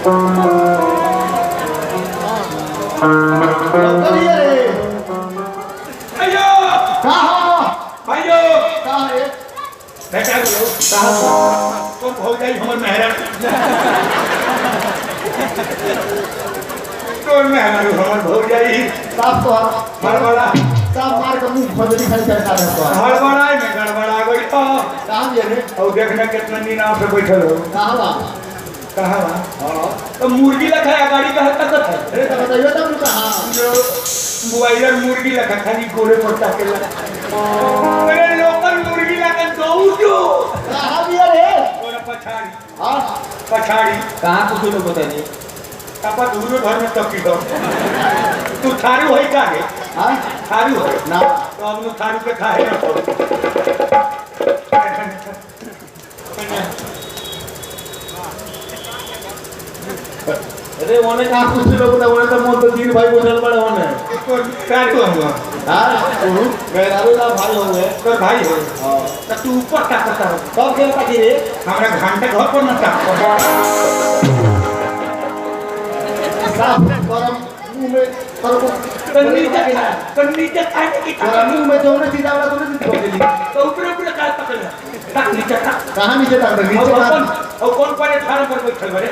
अयो अयो बेटा तो हो जाए हमर मेहरा तो मेहरा हमर हो जाए साफ तो हड़बड़ा साफ मार के मुंह खोदरी खाली करता रहता है हड़बड़ा में गड़बड़ा गई तो कहां ये रे और देखना कितना नीना पे बैठल हो कहां हां तो मुर्गी लखा गाड़ी का हत्ता है अरे तो बताइए तब कहां जो बुआइलर मुर्गी लखा खाली गोले पड़ता के अरे लोकल मुर्गी लखा दो जो कहां भी रे और पछाड़ी हां पछाड़ी कहां कुछ लोग पता नहीं अपा दूर घर में तब की दो तू थारू होई का रे हां थारू है ना तो हम लोग थारू पे खाए ना तो अरे ओने कहां कुछ लोग ना ओने तो मोर तो तीन भाई बोझल बड़े ओने तो प्यार को हम हां मेरा रो भाई होंगे तो भाई हो हां तो तू ऊपर का पता हो कब खेल पाती रे हमरा घंटे घर पर ना ता साफ गरम मुंह में नीचे खाने की मुंह में जो ना सीधा वाला तो नहीं पकड़ ली तो ऊपर का पकड़ तक नीचे तक कहां नीचे तक नीचे और कौन पर थारे पर बैठल बरे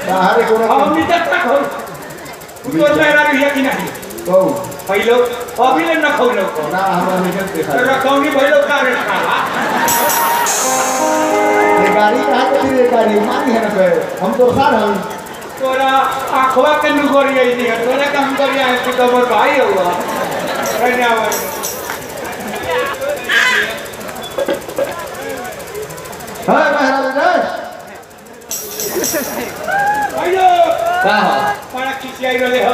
बाहर कोन हम नीचे तक हो तो मेरा रिया की नहीं तो पहलो अभी ले न खौलो ना हमरा नीचे देखा रखौनी भइलो का रे ये गाड़ी कहां पे रे गाड़ी मानी है ना पे हम तो सार हम तोरा आंखवा के नुगरिया ही नहीं तोरा काम करिया है तू तो भाई हुआ धन्यवाद हां महाराज रे अयो का हो बड़ा खिसियाई रहले हो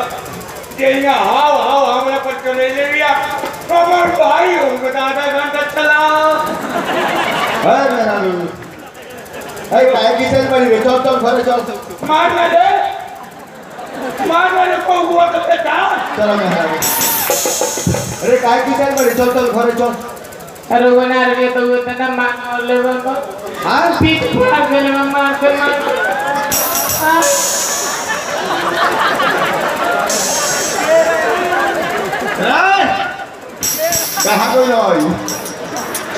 जेइया हाव हाव हमरा पर चले ले लिया कमर भाई हो आधा घंटा चला हां महाराज ए काय की चल बड़ी रे चल घरे चल मार वाले को हुआ तो बेटा चलो महाराज अरे काय की चल बड़ी चल घरे चल अरे बना रे तो इतना मार ले बाबा हां पीठ फाड़ देले मार के मार कहां कोई नहीं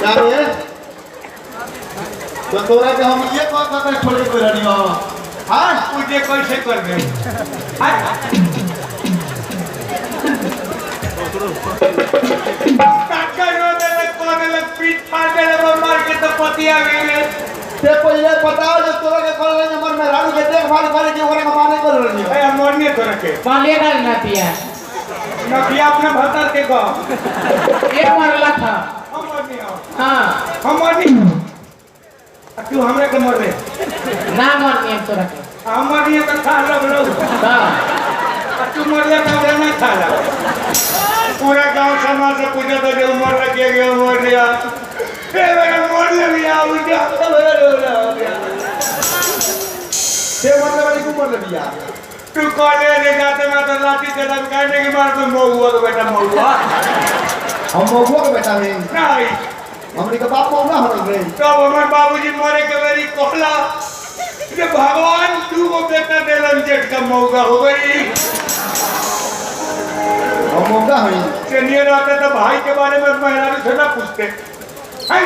क्या रे तो तोरा के हम ये कर छोड़ के रहनी हो हां मुझे कैसे कर दे काका रो दे कोने लग पीठ फाड़ दे मार के तो पति आ गए ते पहले बताओ जो तोरा के कर रहे मन में राड़ू के देखभाल करे के ओरे माने कर रहनी हो ए मोरने तोरा के पालिए ना पिया न पिया अपने भतर के को एक मरला था हम मोरनी हो हां हम मोरनी तू हमरे के मर रे ना मरनी तोरा के हम मोरनी तो खा लो हां तू मर ले तो ना खा ला पूरा गांव समाज से पूछा तो जो मर लगे गया मर लिया फिर मेरा मर ले लिया उनका ते मतलब वाली को मर लिया तू कॉलेज ले जाते मैं तो लाठी से दम कहने की मार में महुआ तो बेटा महुआ हम महुआ के बेटा नहीं नहीं हमनी के बाप महुआ हो रे तब हमारे बाबूजी मरे के मेरी कहला कि भगवान तू को बेटा देलन जेठ का मौका हो गई हम महुआ हई चलिए रहते तो भाई के बारे में मेहरारू से ना पूछते हैं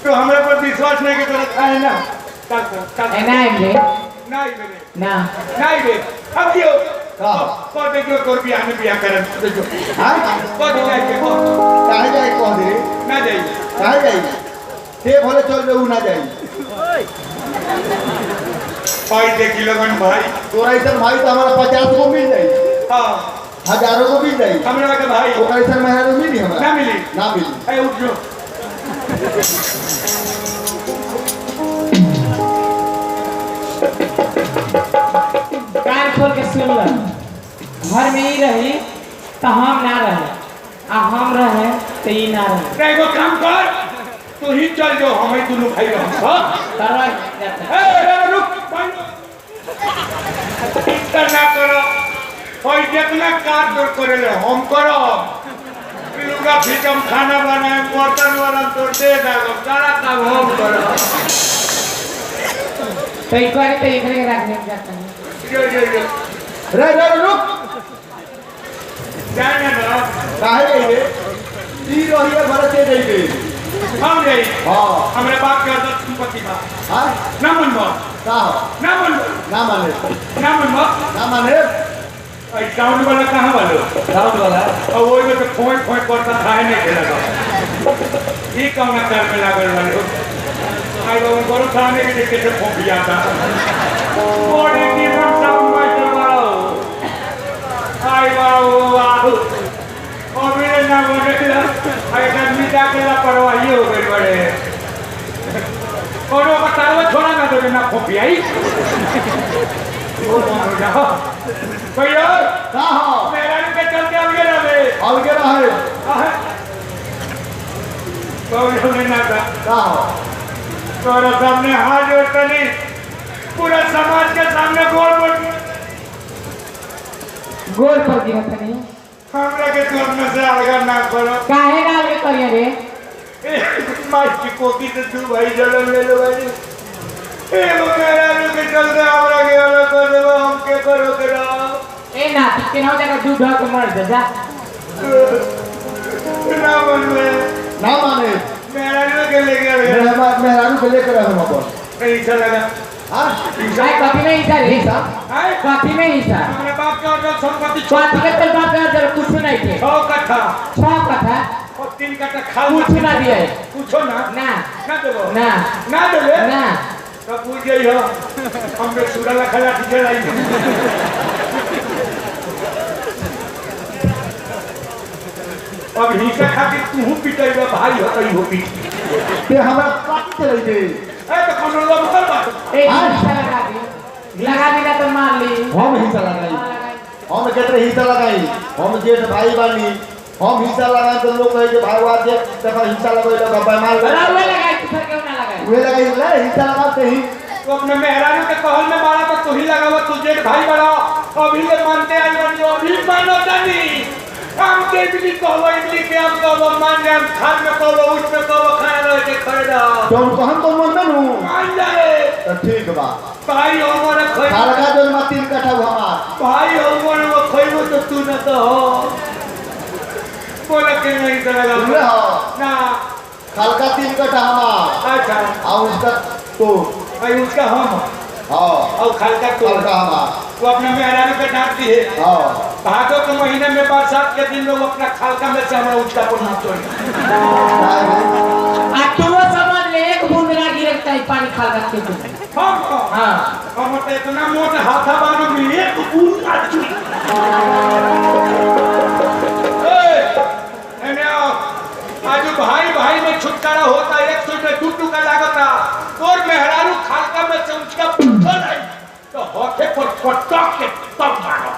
तो हमारे पर विश्वास नहीं कि तो खाए ना ए नहीं ले नहीं मेरे ना नहीं बे अब यो का को देखो तोर बियाह में बियाह करन देखो हां को जाए के को काहे जाए कह दे ना जाई काहे जाई ते भले चल जाऊ ना जाई पाई देखी लगन भाई तोरा इधर भाई तो हमारा 50 को मिल जाई हां हजारों को मिल जाई हमरा के भाई ओकरा इधर मेहरा मिली हमरा ना मिली ना मिली ए उठ जो कान खोल के सुन ल घर में ही रही तो हम ना रहे आ हम रहे तो ई ना रहे रे वो काम कर तू ही चल जो हमें दोनों भाई रहो हां तरवा ए रुक इतना ना करो कोई जितना काट दो करे ले हम करो लुगा फिकम खाना बनाए बर्तन वाला तो दे दो सारा अब हम करो तो एक बार तो एक रंग रखने जाता है जो रे रुक जाने ना काहे गई रे ई रहिए घर से गई गई हम गई हां हमरे बाप के अर्थ संपत्ति बा हां ना मनबो का हो ना मनबो ना माने ना माने आई साउंड वाला कहां वाला साउंड वाला और वो में तो फोन करता था नहीं खेला ये कौन कर में लागल वाले आई वो गोरो थाने के देखे से फोन किया था बॉडी की मन साउंड में वाला आई वाओ और मेरे ना बोले आई ना मीठा के ला परवाही हो गई बड़े और वो बताओ छोड़ा ना तो ना फोन आई वो कौन जाओ भैया का हो मेरा के चलते आगे रहे आगे रहे तो ना का हो तोरा सामने हाथ जोड़ते नहीं पूरा समाज के सामने गोल गोल पर गिरा था नहीं हमरा के तू अपने से अलग ना करो काहे ना आगे करिए रे मार की कोकी से तू भाई जलन ले लो भाई ए वो मेरा के चलते हमरा के अलग कर दो हम के करो करो ए ना के ना जगह दूध ढक मर जा ना बनवे ना माने मेरा के ले गया मेरा को लेकर हम अपन नहीं चलेगा हां भाई कॉपी में हिस्सा रे हाय कॉपी में हिस्सा हमारे बाप के और संपत्ति कॉपी के तेल बाप का जरा कुछ नहीं थे 6 कट्ठा 6 कथा और 3 कट्ठा खाल कुछ ना दिया है पूछो ना ना ना देबो ना ना देबे ना तो पूछ गई हो हमने सुरा ला खला टीचर आई अब हिस्सा खातिर तू पिटाई भाई हो कहीं हो पीट ते हमरा काट चले गई ए तो कौन लोग मर बात एक हिस्सा लगा दी तो मार ली हम हिस्सा लगाई हम केतरे हिस्सा लगाई हम जेठ भाई बानी हम हिस्सा लगाए तो लोग कहे जे भाई वाजे देखो हिस्सा लगाई लोग बेमार अरे वो लगाई तो फिर क्यों ना लगाई वे लगाई ले हिस्सा लगाते ही तो अपने मेहरारू के कहल में मारा तो तू ही लगावा तू जेठ भाई बड़ा अभी ले मानते आई बनी अभी मानो जानी हम के भी कहवा इडली के हम कहवा मान जाए खान में कहवा उठ में कहवा खाए रहे के खरीदा तो हम तो मन में नु मान जाए तो ठीक बा भाई हमारे खरीद खालका जो मा 3 कट्ठा हमार भाई हमारे वो खरीदो तो तू न तो हो बोला के नहीं तो लगा ले हो ना खालका 3 कट्ठा हमार अच्छा और उसका तो भाई उसका हम हां और खालका तो खालका हमार वो अपने मेहरारू के डांट दी है हां भादों के महीने में बरसात के दिन लोग अपना खालका में से हमारा उचका पर नाच छोड़ आ तू समझ ले एक बूंद ना गिरता है पानी खा के तू हम हां हम तो इतना मोटा हाथा बानो में एक बूंद नाच आज भाई भाई में छुटकारा होता एक सुन में टूटू का लागता और मेहरारू खालका में से उचका नहीं तो होठे पर पटक के तब मारो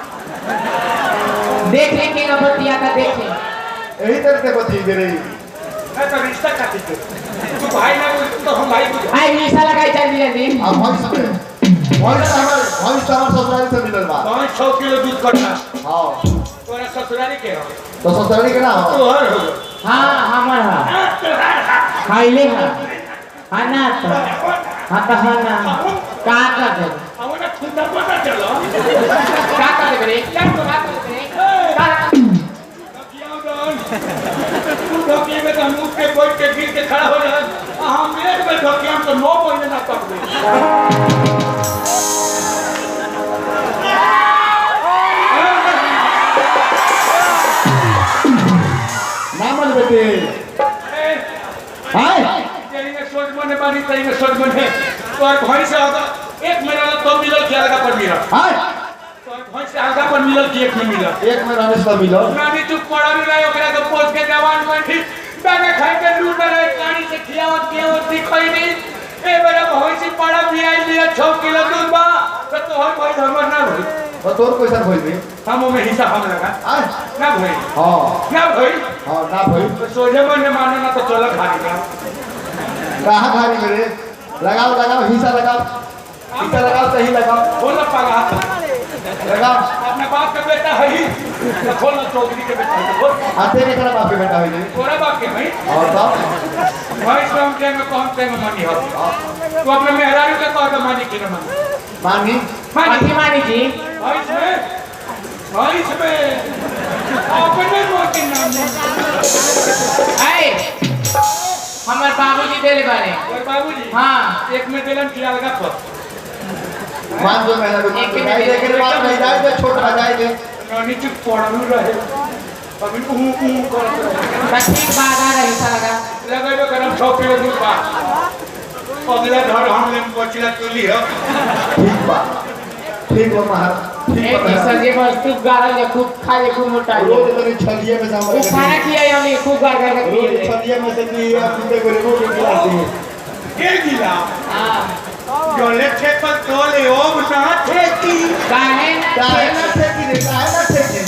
देख ले के बतिया का देखे यही तरह से बची दे रही मैं तो रिश्ता काटी तू भाई ना बोल तो हम भाई बोल आई निशा लगाई चल दिया दिन अब भैंस हमार ससुराली से मिलल बा 100 किलो दूध कटना हां तोरा ससुराली के हो तो ससुराली के ना हो तो हर हो हां हमर हां खाइले हां खाना तो हां तो खाना का कर दे आवना खुदा पता चलो का कर दे रे क्या तो बात कर रे का किया डन तू धोखे में तो मुंह पे बैठ के गिर के खड़ा हो जा हम एक में धोखे हम तो 9 महीने ना तक दे नामल बेटे हाय तेरी में सोच मने बानी तेरी में सोच मने और भाई से होगा एक महीना में तो मिलल क्या लगा पर मिला हाय तो भाई से आगा पर मिलल कि एक में मिला एक में रहने से मिलो नानी चुप पड़ा नहीं रहे ओकरा के पोस के जवान में ठीक बैगे खाई के लूट रहे पानी से खियावत के दिखाई नहीं ए बेरा भैंसी पड़ा भी आई लिया 6 किलो दूध बा तो तोहर भाई हमर ना भई और तोर कैसा भइल बे हम में हिस्सा हम लगा हाय ना भई हां ना भई हां ना भइल तो सोझे मन मानो ना तो चल खा लिया कहां खाली मेरे लगाओ लगाओ हिस्सा लगाओ हिस्सा लगाओ सही लगाओ बोला पागा लगाओ अपने बाप का बेटा है ही खोल ना चौधरी के बेटा है, खोल। आते के तरह बाप के बेटा है तोरा बाप के भाई और तब भाई स्वयं के में कौन से में मानी हो तू अपने मेहरारू के कह के मानी कि न मानी मानी मानी जी भाई इसमें अपने मां के नाम आए हमारे बाबूजी देले बारे और बाबूजी हाँ एक में दिलन किया लगा पर मान जो मेहनत जाए दे के बाद नहीं जाए दे छोटा जाए दे नॉनी चुप पड़लू रहे अभी कर ठीक बात आ रही सा लगा तो गरम 6 किलो दूध बा अगला घर हम लेम बचला तुली हो ठीक बा महार ठीक एक बा सजे वस्तु गारल या खूब खाए खूब मोटा रोज तनी छलिए में जाम वो खाना किया हमने खूब गार गार के रोज पिए छलिए में से भी आप पीते को रोज गिलास दी के गिला हां जो ले थे पर तोले ओ ना थे की काहे ना काहे ना थे कि काहे ना थे कि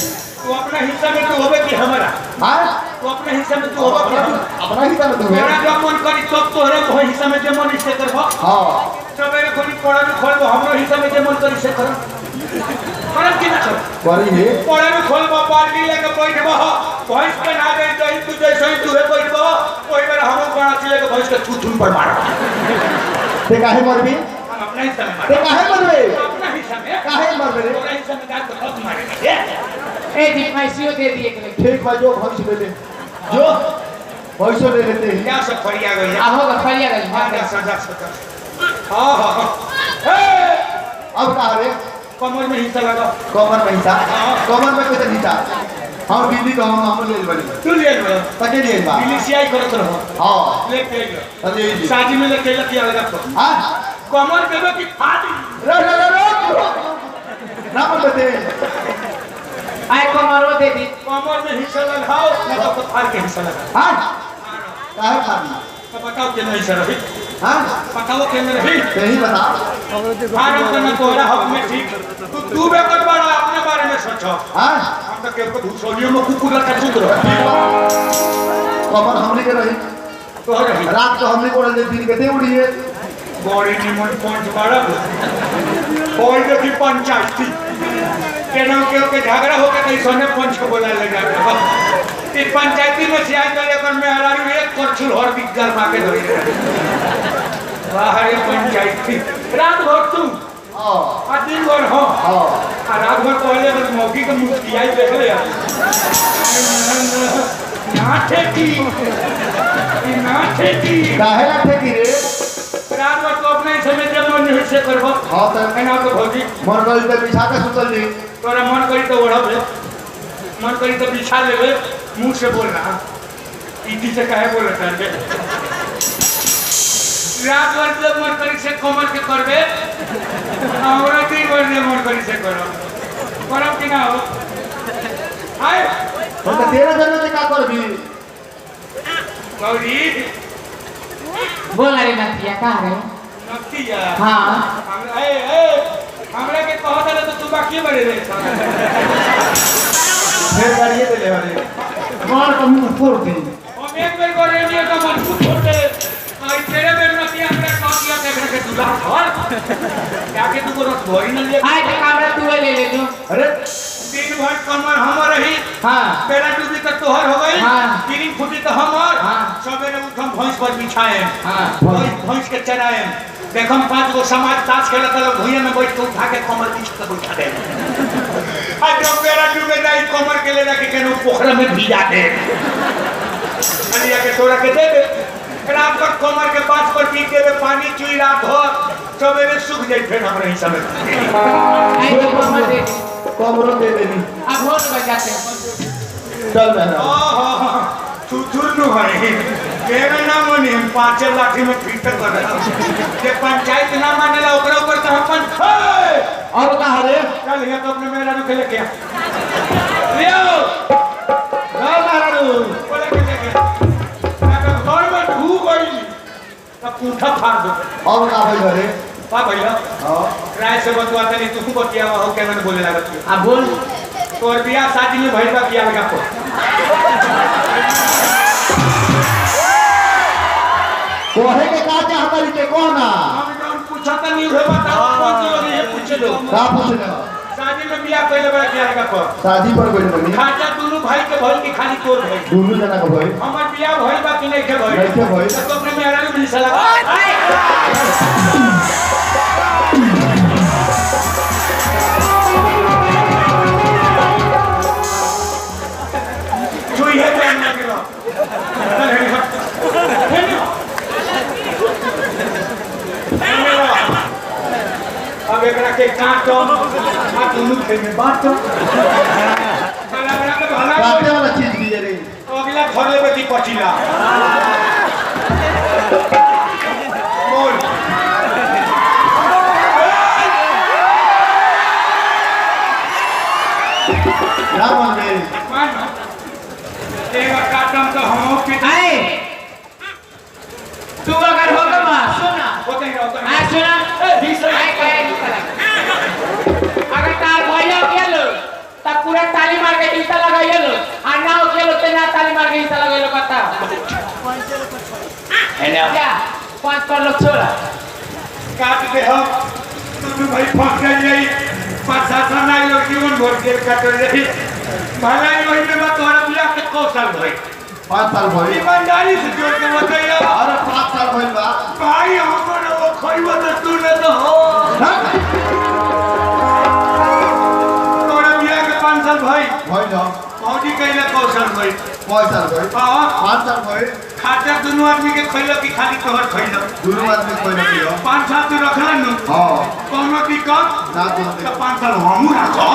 तू अपना हिस्सा में तू होबे कि हमारा हां तू अपना हिस्सा में तू होबे कि अपना ही तो तू मेरा जो मन करी तब तोरे को हिस्सा में जे मन इससे करबो हां सबेरे खोली पड़ा में खोलबो हमरो हिस्सा में जे मन करी से कर करम कि ना कर करी है पड़ा में खोलबो बाल्टी लेके बैठबो भैंस के ना दे तो तू जैसे ही तू है बैठबो ओई बार हम गाड़ी लेके भैंस के थूथुन पर मार ते काहे मरबी हम अपना हिस्सा में ते काहे मरबे अपना हिस्सा में काहे मरबे रे तोरा हिस्सा में जात बहुत मारेंगे ए जी पैसियो दे दिए के ठीक बा जो भैंस ले ले जो पैसो ले लेते हैं क्या सब फरिया गई आ होगा फलिया गई हां हां सजा सजा हां हे अब कहा रे कमर में हिस्सा लगा कमर में हिस्सा कमर में कैसे हिस्सा हम बिजली को हम ले बनी तू ले लो तके लिए बा मिलिशियाई करत रहो हां लेके गयो अरे जी शादी में लेके लकिया लगा तो हां कमर देबे की फाड़ी रो ना मत दे आए को मारो दे दी कमर में हिस्सा लगाओ ना तो फाड़ के हिस्सा लगा हां काहे खादी तो बताओ के नहीं सर रही हां बताओ के नहीं रही सही बता आराम करना तोरा हक में ठीक तू बेकर बड़ा अपने बारे में सोचो हां हम तो के भूसोलियों में कुकुर का सूत्र कमर हमने के रही तो रही रात को हमने को दिन के दे उड़ी है बॉडी निमन पंच मारा कोई देखी पंचायती केना के झगड़ा होके कहीं सोने पंच को बोला ले जाता इस पंचायती में सियाई कर लेकर में हरारी एक करछुल और बिगल माके धरी बाहर पंचायती रात भर तुम हां आ दिन भर हो हां आ रात भर पहले बस मौकी के मुस्कियाई देख ले नाठे की काहे ना थे कि रे रात भर तो अपने समय जब मन हिस्से करबो हां त एना तो भौजी मर गई त बिछा के सुतल दी तोरा मन करी तो ओढ़ब मन करी तो बिछा लेबे मुंह से बोल रहा इटी से काहे बोल रहा है रात भर जब मन करी से कमर के करबे हमरा दिन भर जे मन करी से करो करब कि ना हो आए हम त तेरा जन्म से का करबी गौरी बोला रे नतिया का रे नक्तिया हां हमरा हमरा के कहत रहे तो तू बाकी बड़े रे फिर गाड़िए दे ले वाले मार का मुंह फोड़ दे हम एक बेर करे नहीं तो मन को छोड़ दे आई तेरे बेर नतिया हमरा कह दिया देखने के दूल्हा घर क्या के तू को रस भरी न ले आए तो कैमरा तू ले ले तू अरे दिन भर कमर हमर रही हां पेड़ा डूबी तो तोहर हो गई हाँ। गिरी फूटी तो हमर हाँ। सबेरे उठम भैंस पर बिछाए हां भैंस के चराए देखम 5 गो समाज ताश खेलत लोग भुइया में बैठ के उठा के कमर पीछे के बैठा दे आ जब पेड़ा डूबे जाई कमर के ले जाके केनो पोखरा में भिजा दे अलिया के तोरा के दे दे रात भर कमर के पास पर पी के पानी चुई रात भर सबेरे सूख जाई फिर हमरे हिस्सा में आए तो कमर दे दी कमरो दे देनी अब होट बजाते हैं चल बहना तू दुनु है केना ना मनी हम 5 लाठी में फिट कर रहा जे पंचायत ना मानेला ओकरा ऊपर तो अपन और कहा रे चल ये तो अपने मेरा रुक लेके लियो ना मारू बोले के लेके अगर घर में ढू गई तब पूठा फाड़ दो और का भाई घरे पा भैया हां राय से बतवाते नहीं तू बतिया हो के मैंने बोले लागत अब बोल तोर बियाह शादी में भइल बा किया लगा को कोहे के का चाहता री के कोना हम जौन पूछता नहीं है बताओ कौन लोग ये पूछे दो का पूछना शादी में बियाह कइले बड़ा क्या का पर शादी पर गइल बनी खाजा दोनों भाई के भइल की खाली तोर भाई दोनों जना का भाई हमर बियाह भइल बा कि नहीं के भइल नहीं के भइल तो अपने मेहरा में मिल सला जो ये टाइम लगेगा अब एकरा के काटो आ दोनों खेल में बांटो बड़ा के भला काटे वाला चीज दिए रे अगला घर लेबे की पचिला बोल क्या मन रे मान तेरा काटम तो हम के आए तू अगर होगा बा सुना होते ही रहता आ सुना आए कहे अगर तार भैया गेलो तब पूरा ताली मार के गीता लगाइलो आ ना गेलो ते ना ताली मार के गीता लगाइलो कता एने क्या 5 पर लोग छोड़ा काट दे हम तू भाई फंस गई पांच सात ना लोग जीवन भर के काट रही भला ही वही में तोरा बियाह के कौशल भाई 5 साल भइल ईमानदारी से जोड़ के बताइए अरे 5 साल भइल बा भाई हमर वो खइबो तो तू न तो हो तोरा बियाह के 5 साल भाई भइल न मौजी कइले कौशल भाई 5 साल भइल हां 5 साल भइल खाते दोनों आदमी के खइलो कि खाली तोहर खइलो दोनों आदमी कोई नहीं हो 5 साल तू रखला न हां कोनो दिक्कत ना दोनों तो 5 साल हमू रखो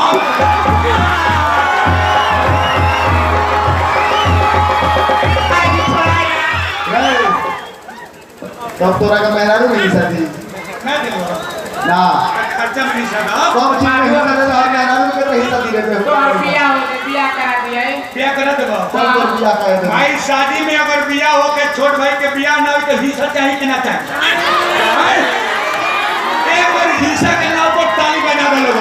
तब तोरा का मेहरारू मिली शादी ना देबो ना खर्चा में नहीं सदा सब चीज में हिस्सा दे रहा मेहरारू के तो हिस्सा दिए थे तो बियाह करा दिया है बियाह करा देबो सब तो बियाह का है भाई शादी में अगर बियाह हो के छोट भाई के बियाह ना हो तो हिस्सा चाहिए कि ना चाहिए एक बार हिस्सा के नाम पर ताली बजा दे लोग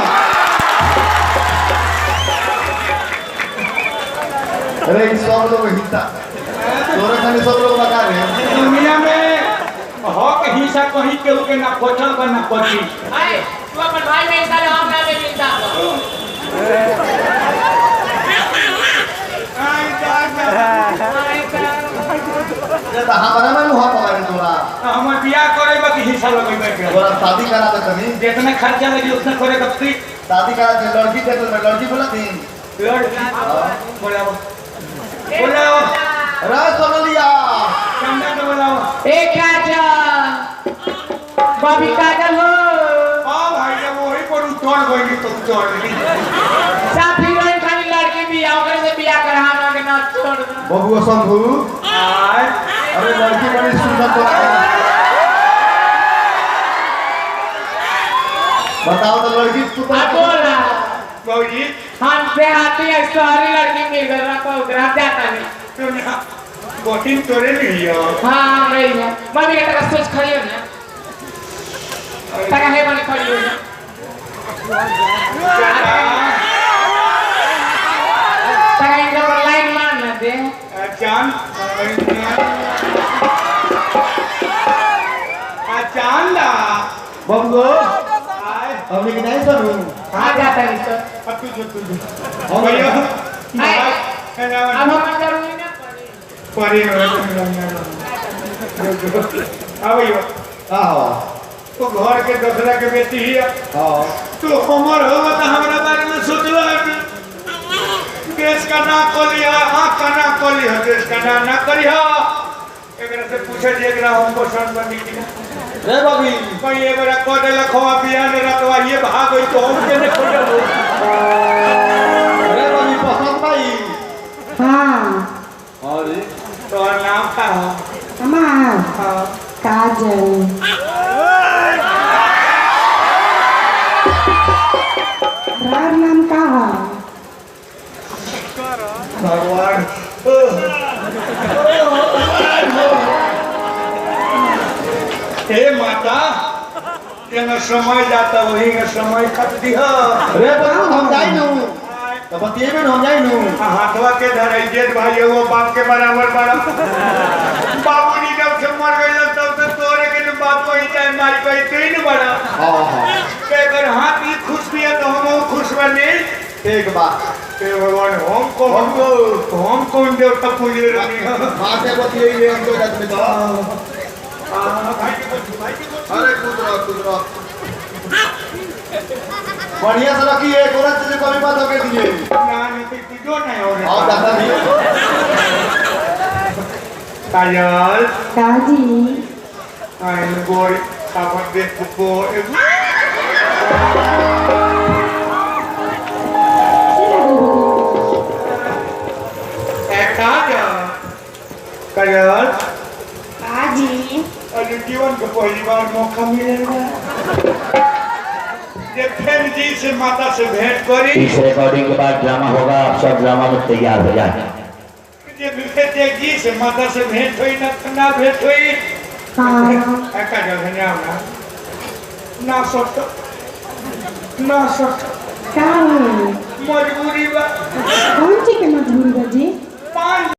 अरे सब लोग हिस्सा तोरे खाली सब लोग लगा रहे दुनिया में हक हिस्सा कहीं केहू के ना खोचल बा ना पची आए तू अपन भाई में हिस्सा ले हम ना ले मिलता ये तो हमारा में हुआ पवारे तोरा हमर बियाह करे बा कि हिस्सा लगेबे के तोरा शादी करा दे तनी जितना खर्चा लगी उतना करे कब तक शादी करा दे लड़की दे तो लड़की बोला थी बोलाओ बोलाओ रा सोनलिया चंदा के बोलाओ ए काजल बॉबी काजल हो हां भाई जब वही पर उतर गई तो उतर गई साथ हीरोइन खाली लड़की बियाह ओकरे से बियाह कर हम के ना छोड़ दो बबुआ शंभू आय अरे लड़की बड़ी सुंदर तोरा बताओ तो लड़की तू तो बोला बाबूजी हम से हाथी है सारी लड़की मिल गई रखो उधर हम जाता नहीं तो ना बोटिंग तोरे नहीं हो हाँ रही है मम्मी का तक सोच खड़ी हो ना तक है वाली खड़ी हो ना तक इनका पर लाइन मार ना दे चांद चांदा बबुआ आय हमने की नहीं सुनू आ जाता है सर अब तू हम भैया अब हम जरूरी ना परी अब यो हां तो घर के दसरा के बेटी ही हां तो हमर हो तो हमरा बारे में सोचलो देश का ना कोलिया आँख का ना कोलिया देश का ना करिया एकरा से पूछे जे एकरा हम पसंद बनी कि ना रे बाबी कोई एकरा को दे लखवा बियान रतवा ये भाग गई तो हम के ने खोजो रे बाबी पसंद भाई हाँ अरे तो नाम का है हमार हां काजल रार नाम का है भगवान हे माता जेना समय जाता वही का समय खत दिह रे बाबू हम जाई नु तो बतिएबे हम जाई नु हाथवा के धरे जेठ भाई वो बाप के बराबर बड़ा बाबूजी जब से मर गए तब तो तोरे के न बाप को ही चाहे माई को ही तू ही न बड़ा हां हां के अगर हाथ ही खुश भी है तो हम खुश रहने एक बात हे भगवान हम कौन देवता पूजे रहने माते बतिए ये हमको जात में तो भाई के अरे कूद रहा बढ़िया से रखी है तुरंत तुझे कभी बात होके दिए ना नहीं तुझो नहीं हो आओ दादा भी काजल काजी आई गोरी सावन दे को काजल काजी अरे जीवन का पहली बार मौका मिलेगा ये फिर जी से माता से भेंट करी इस रिकॉर्डिंग के बाद ड्रामा होगा आप सब ड्रामा में तैयार हो जाए ये फिर जी से माता से भेंट हुई ना भेंट हुई हाँ काजल है ना सकता का है मजबूरी बा कौन सी के मजबूरी बाजी 5